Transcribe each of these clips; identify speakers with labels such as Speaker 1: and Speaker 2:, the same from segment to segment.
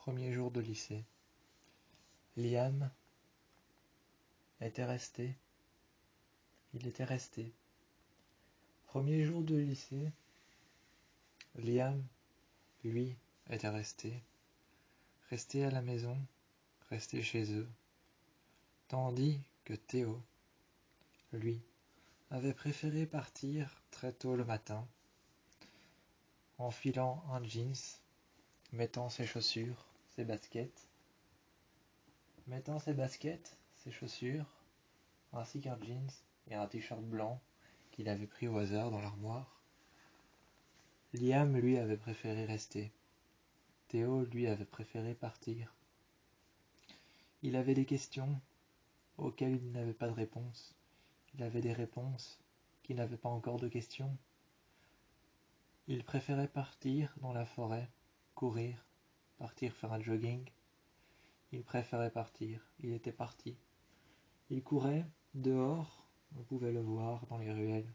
Speaker 1: Premier jour de lycée. Liam était resté. Il était resté. Premier jour de lycée. Liam, lui, était resté. Resté à la maison, resté chez eux. Tandis que Théo, lui, avait préféré partir très tôt le matin, enfilant un jeans, mettant ses chaussures, ses baskets, ses chaussures, ainsi qu'un jeans et un t-shirt blanc qu'il avait pris au hasard dans l'armoire. Liam, lui, avait préféré rester. Théo, lui, avait préféré partir. Il avait des questions auxquelles il n'avait pas de réponse. Il avait des réponses qui n'avaient pas encore de questions. Il préférait partir dans la forêt, courir, partir faire un jogging. Il préférait partir. Il était parti. Il courait dehors, on pouvait le voir dans les ruelles.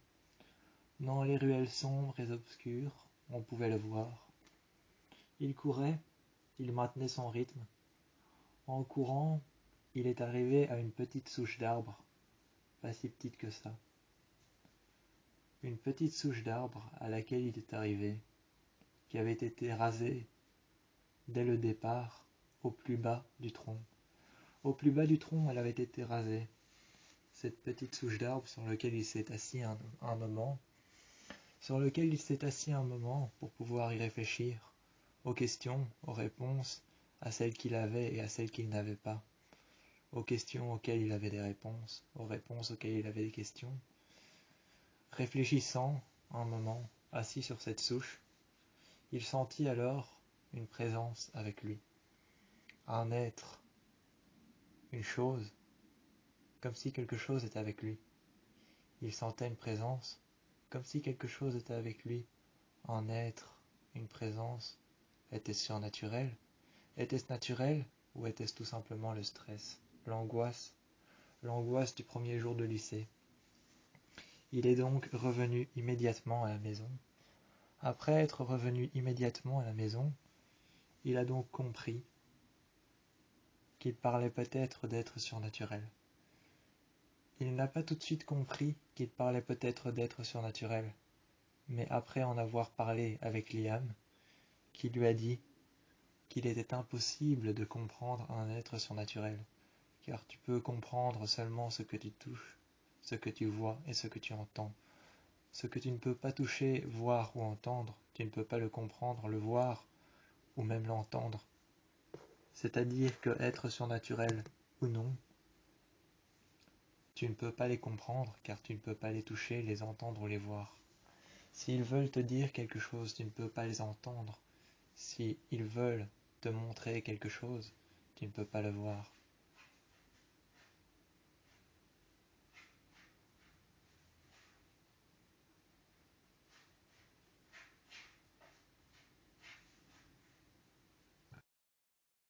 Speaker 1: Dans les ruelles sombres et obscures, on pouvait le voir. Il courait, il maintenait son rythme. En courant, il est arrivé à une petite souche d'arbre, pas si petite que ça. Une petite souche d'arbre à laquelle il est arrivé, qui avait été rasée dès le départ, au plus bas du tronc. Au plus bas du tronc, elle avait été rasée. Cette petite souche d'arbre sur laquelle il s'est assis un moment, pour pouvoir y réfléchir, aux questions, aux réponses, à celles qu'il avait et à celles qu'il n'avait pas, aux questions auxquelles il avait des réponses, aux réponses auxquelles il avait des questions. Réfléchissant un moment, assis sur cette souche, il sentit alors une présence avec lui, un être, une chose, comme si quelque chose était avec lui. Il sentait une présence, comme si quelque chose était avec lui, un être, une présence. Était-ce surnaturel? Était-ce naturel ou était-ce tout simplement le stress, l'angoisse du premier jour de lycée? Il est donc revenu immédiatement à la maison. Après être revenu immédiatement à la maison, il a donc compris qu'il parlait peut-être d'être surnaturel. Il n'a pas tout de suite compris qu'il parlait peut-être d'être surnaturel, mais après en avoir parlé avec Liam, qui lui a dit qu'il était impossible de comprendre un être surnaturel, car tu peux comprendre seulement ce que tu touches, ce que tu vois et ce que tu entends. Ce que tu ne peux pas toucher, voir ou entendre, tu ne peux pas le comprendre, le voir ou même l'entendre. C'est-à-dire que être surnaturel ou non, tu ne peux pas les comprendre car tu ne peux pas les toucher, les entendre ou les voir. S'ils veulent te dire quelque chose, tu ne peux pas les entendre. S'ils veulent te montrer quelque chose, tu ne peux pas le voir.